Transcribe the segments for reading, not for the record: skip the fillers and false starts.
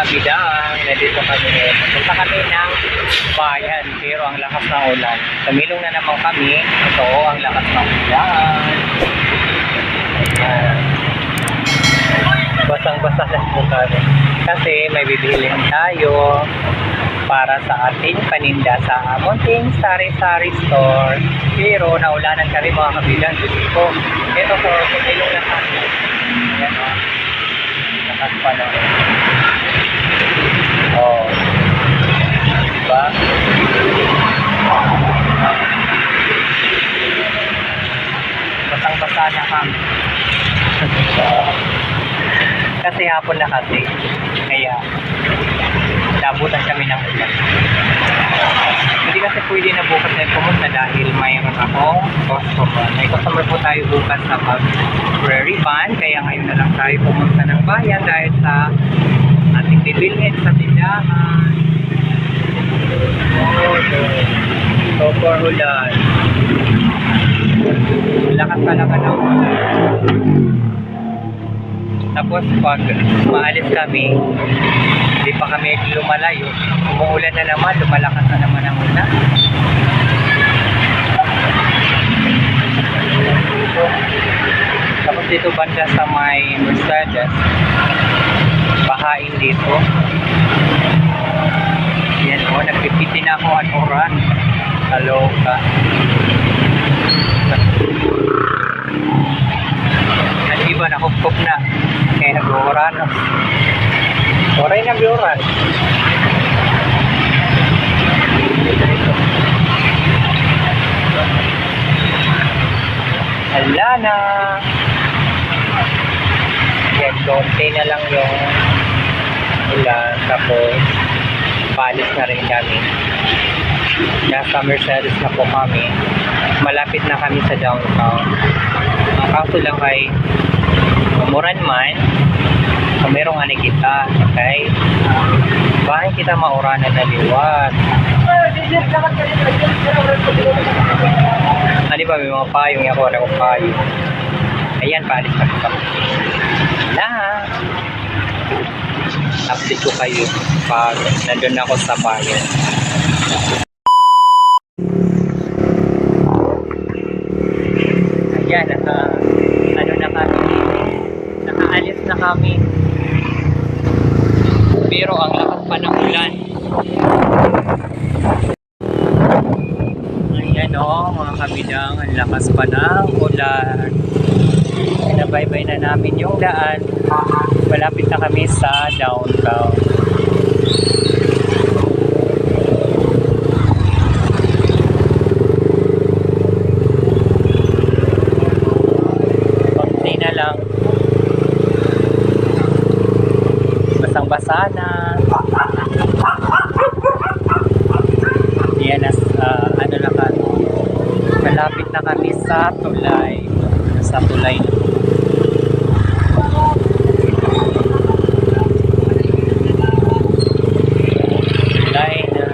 kabidang, nandito kami. Punta kami ng bayan, pero ang lakas ng ulan. Tumilong na naman kami. Ito, ang lakas ng ulan. Ayan. Basang-basa na po kami. Kasi may bibilihan tayo para sa ating paninda sa Munting Sari-Sari Store. Pero naulanan kami mga kabidang. Dito po. Ito po, tumilong na kami. Ayan o. Lakas pa na. Oh. Diba? Basang-basa na kami. Kasi hapon na kasi. Kaya nabutan kami ng ulan. Hindi kasi pwede na bukas na pumunta dahil mayroon akong customer. May customer po tayo bukas sa Prairie Ban. Kaya ngayon na lang tayo pumunta ng bayan dahil sa ating bibilhin sa tindahan. Super ulan. Lakas talaga ng ulan. Tapos pag maalis kami, hindi pa kami lumalayo, umuulan na naman, lumalakas na naman ang ulan. Tapos dito banda sa may Mercedes, bahain dito. Yan o, nagpipiti na ako at oran. Kaloka. Ang iba nakupkup na. Kaya nag-oran. Oray na bioran. Hala na. Yan, konti na lang yung ulan. Tapos palis na rin kami. Nasa Mercedes na po kami. Malapit na kami sa downtown. Ang kaso lang ay umuran man, merong ani kita, okay? Bahay kita mauranan na liwat. Ano ba, may mga payong ako, wala akong payong. Ayan, paalis na kita. Lahat. Update ko kayo pag nandun ako sa bayan. Ayan, ano na kami, nakaalis na kami. Pero ang lakas pa ng ulan. Ayan o, mga kabidang, ang lakas pa ng ulan. Pinabaybay na namin yung daan. Malapit na kami sa downtown. Konti na lang. Basang-basa na. Yan, ano na kami. Malapit na kami sa tulay. Sa tulay na. Tulay na.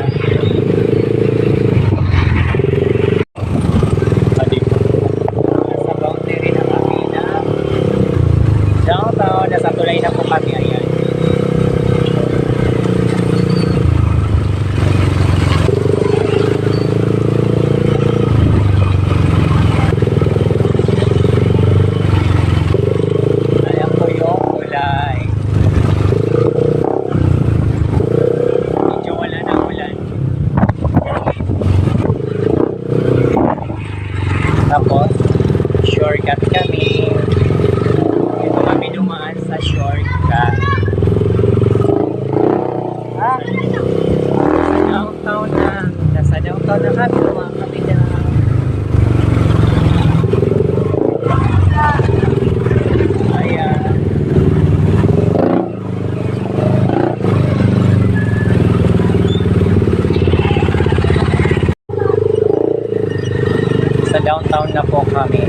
Nasa boundary na kami na downtown. Nasa tulay na po kami. Ayan. Tapos, shortcut kami. Ito kami dumaan sa shortcut. Downtown na. Nasa downtown na kami. Mga kami na. Ayan. Sa downtown na po kami.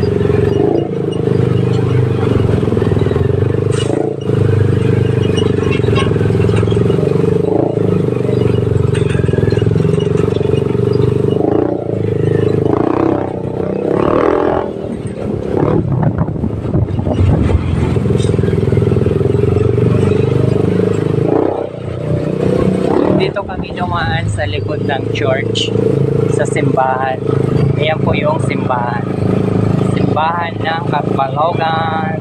kami dumaan sa likod ng church, sa simbahan. Ayan po yung simbahan. Simbahan ng Kapalogan.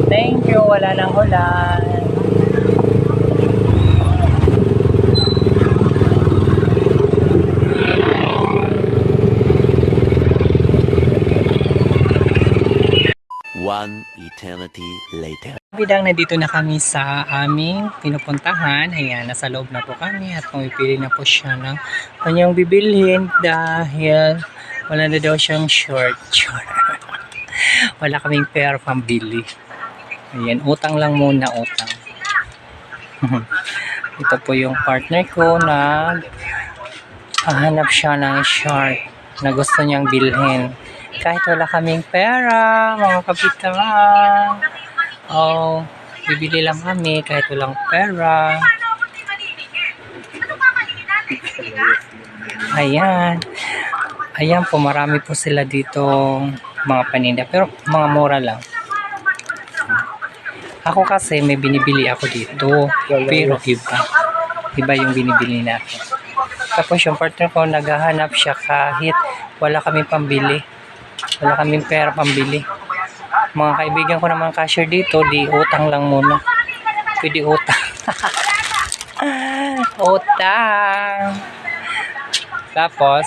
Thank you, wala nang ulan. One eternity later. Bidang nandito na kami sa aming pinupuntahan. Ayan, nasa loob na po kami at pumipili na po siya ng kanyang bibilhin dahil wala na daw siyang short. Wala kaming pera pambili. Ayan, utang lang muna, utang. Ito po yung partner ko na hahanap siya ng short na gusto niyang bilhin. Kahit wala kaming pera, mga kapitan. Oh, bibili lang kami kahit walang pera. Ayan. Ayan po, marami po sila dito mga paninda. Pero mga mura lang. Ako kasi may binibili ako dito. Pero iba. Iba yung binibili natin. Tapos yung partner ko, naghahanap siya kahit wala kaming pambili. Wala kaming pera pambili. Mga kaibigan ko naman cashier dito, di utang lang muna. Pwede utang. Utang. Tapos,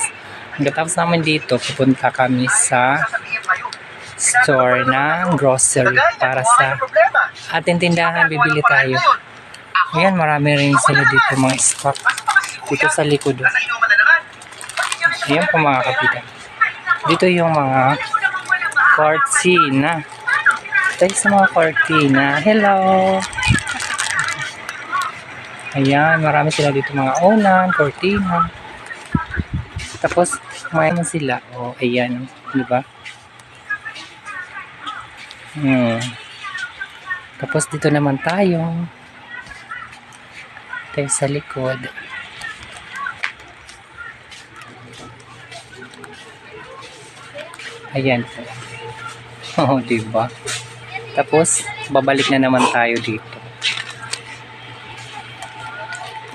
pagkatapos naman dito, pupunta kami sa store ng grocery para sa ating tindahan. Bibili tayo. Ayan, marami rin sila dito mga stock. Dito sa likod. Ayan po mga kapitan. Dito yung mga cortina. Tayo sa mga cortina. Hello! Ayan, marami sila dito mga unan, cortina. Tapos, may naman sila. O, ayan. Diba? Tapos, dito naman tayo. Tayo sa likod. Ayan po. Oh, diba? Tapos, babalik na naman tayo dito.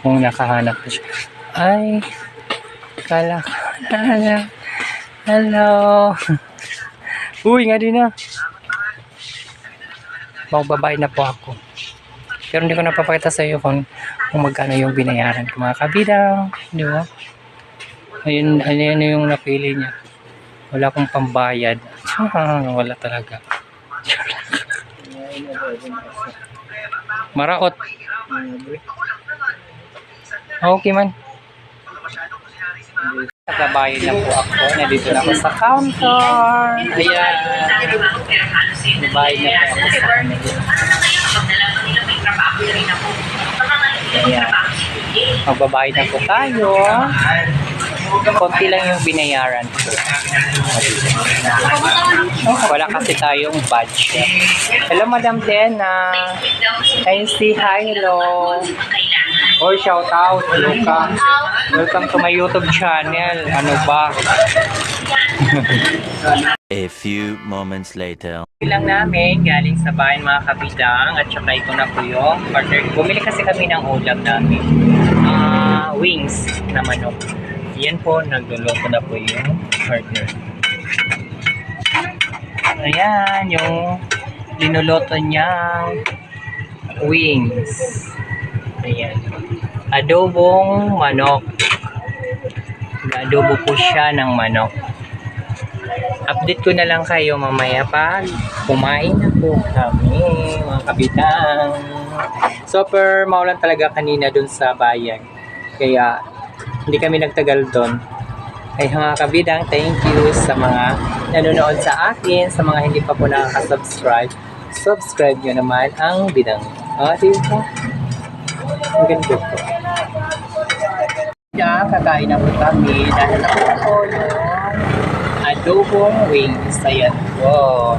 Kung nakahanap na siya. Ay, kala. Hello. Uy, nga din na. Magbabayad na po ako. Pero hindi ko napapakita sa iyo kung magkano yung binayaran ko mga kabidang. Di ba? Ayun yung napili niya. Wala akong pambayad. Wala talaga. Maraot. Okay man. Nakabayad na po ako. Nandito na ako sa counter. Ayan. Nabayad na po ako sa kanila. Ayan. Magbabayad na po tayo. Konti lang yung binayaran ko. Wala kasi tayong budget. Hello, Madam Dena. Can you say hi? Hello. Or shout out. Welcome. Welcome to my YouTube channel. Ano ba? A few moments later. Bilang namin galing sa bahay mga kabidang at saka ito na po yung partner. Bumili kasi kami ng ulam namin. Wings na manok. Yan po, nagluluto na po yung partner. Ayan, yung linuluto niyang wings. Ayan. Adobong manok. Adobo po siya ng manok. Update ko na lang kayo mamaya pag kumain na po kami, mga kabitang. Super maulan talaga kanina dun sa bayan. Kaya hindi kami nagtagal doon. Ay mga kabidang, thank you sa mga nanonood sa akin, sa mga hindi pa po nakaka-subscribe. Subscribe nyo naman ang bidang. Diba? Ang ganda po. Kakain na po kami dahil nakuha ko yung adobong wings. Ayan po.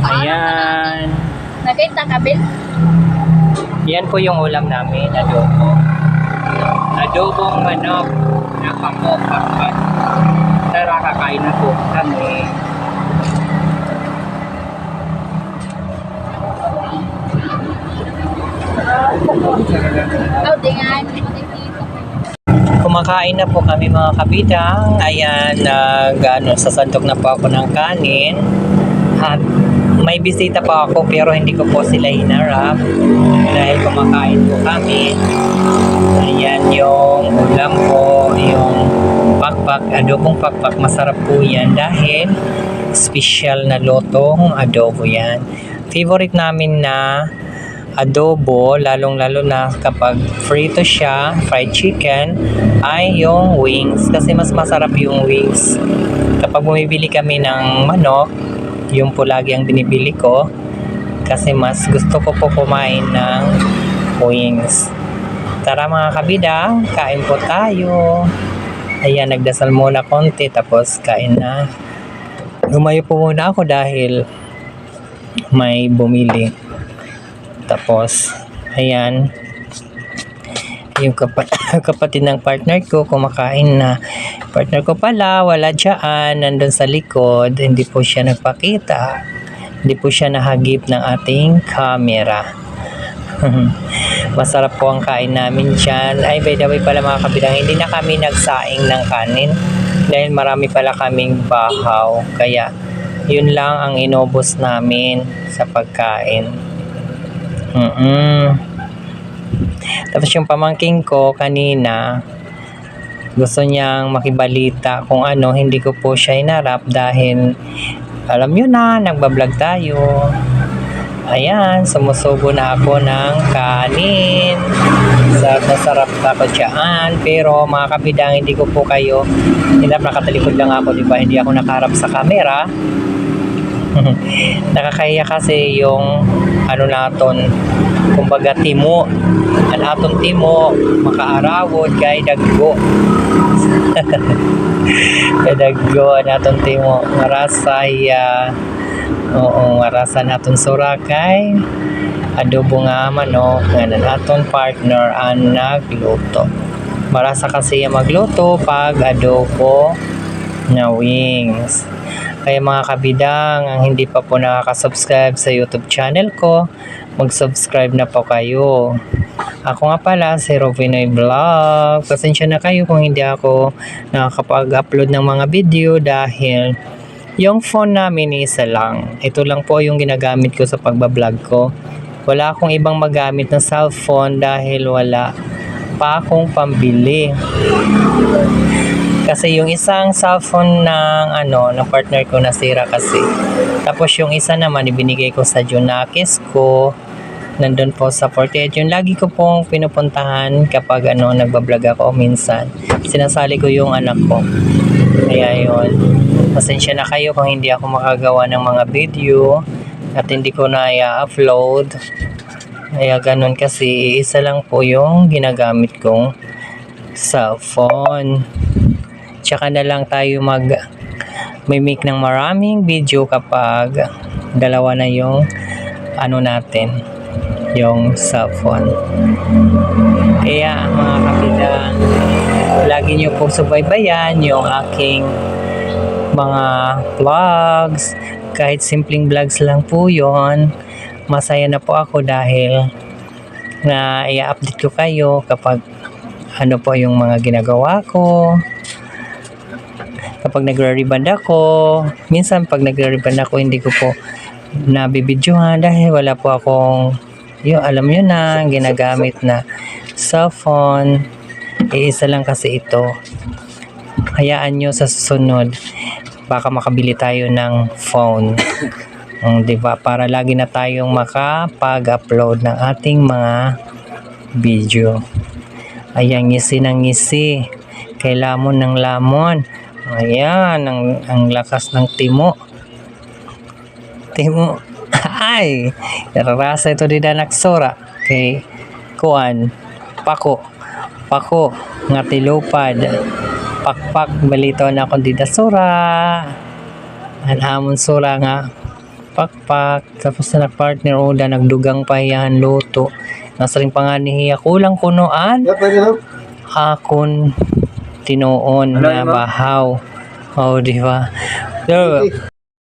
Ayan. Nagkaita kabil? Yan po yung ulam namin, adobo. Adobo pong manok na pako, pakpak. Tara, kakain na po kami. Kumakain na po kami mga kabidang. Ayan, sasandok na po ako ng kanin. At may bisita pa ako pero hindi ko po sila hinarap dahil kumakain po kami. Ayan yung ulam po, yung pakpak, adobong pakpak. Masarap po yan dahil special na lotong adobo yan. Favorite namin na adobo, lalong-lalo na kapag frito siya, fried chicken, ay yung wings. Kasi mas masarap yung wings. Kapag bumibili kami ng manok, yung po lagi ang binibili ko. Kasi mas gusto ko po kumain ng wings. Tara mga kabida, kain po tayo. Ayan, nagdasal muna konti, tapos kain na. Lumayo po muna ako dahil may bumili. Tapos, ayan, yung kapatid ng partner ko kumakain na. Partner ko pala, wala dyan, nandun sa likod, hindi po siya nagpakita. Hindi po siya nahagip ng ating camera. Masarap po ang kain namin dyan. Ay, by the way pala mga kabidang, hindi na kami nagsaing ng kanin dahil marami pala kaming bahaw. Kaya, yun lang ang inubos namin sa pagkain. Tapos yung pamangking ko kanina, gusto niyang makibalita kung ano, hindi ko po siya hinarap dahil alam nyo na, nagbablog tayo. Ayan, sumusubo na ako ng kanin. Masarap ako dyan. Pero mga kabidang, hindi ko po kayo hinarap, nakatalikod lang ako, diba? Hindi ako nakaharap sa camera. Nakakaya kasi yung ano naton, kumbaga timo, ang aton timo makaarawod kay daggo. Kay daggo ang aton timo marasay, marasa naton surakay adobo nga manok nga ng aton partner ang nagluto. Marasa kasi magluto pag adobo na wings. Kaya mga kabidang, ang hindi pa po nakaka-subscribe sa YouTube channel ko, mag-subscribe na po kayo. Ako nga pala, si Rovinoy Vlog. Pasensya na kayo kung hindi ako nakakapag-upload ng mga video dahil yung phone namin isa lang. Ito lang po yung ginagamit ko sa pagbablog ko. Wala akong ibang magamit na cellphone dahil wala pa akong pambili. Kasi yung isang cellphone ng partner ko nasira kasi. Tapos yung isa naman ibinigay ko sa Junakis ko. Nandun po sa 48. Yung lagi ko pong pinupuntahan kapag nagbablog ako minsan. Sinasali ko yung anak ko. Kaya yun. Pasensya na kayo kung hindi ako makagawa ng mga video at hindi ko na i-upload. Kaya ganun kasi isa lang po yung ginagamit kong cellphone. Tsaka na lang tayo may make ng maraming video kapag dalawa na yung natin, yung cellphone. Kaya mga kapida, lagi nyo po subaybayan yung aking mga vlogs. Kahit simpleng vlogs lang po yon, masaya na po ako dahil na i-update ko kayo kapag ano po yung mga ginagawa ko. Kapag nagre-reband ako, minsan pag nagre-reband ako, hindi ko po nabibidyohan dahil wala po akong, alam nyo na, ginagamit na cellphone. Isa lang kasi ito. Hayaan nyo sa susunod, baka makabili tayo ng phone. Diba? Para lagi na tayong makapag-upload ng ating mga video. Ayan, ngisi ng ngisi. Kay lamon ng lamon. Ayan, ang lakas ng timo. Timo. Ay, nararasa ito din na nagsura. Kay kuan, pako, nga tilupad. Pakpak, balito na akong didasura. Anhamon sura nga. Pakpak. Tapos na partner oda, nagdugang pa yan, luto. Nasaling pa nga niya, kulang kunoan. akon tinuon Ano na yun, ma'am? bahaw. Oh, di ba? So,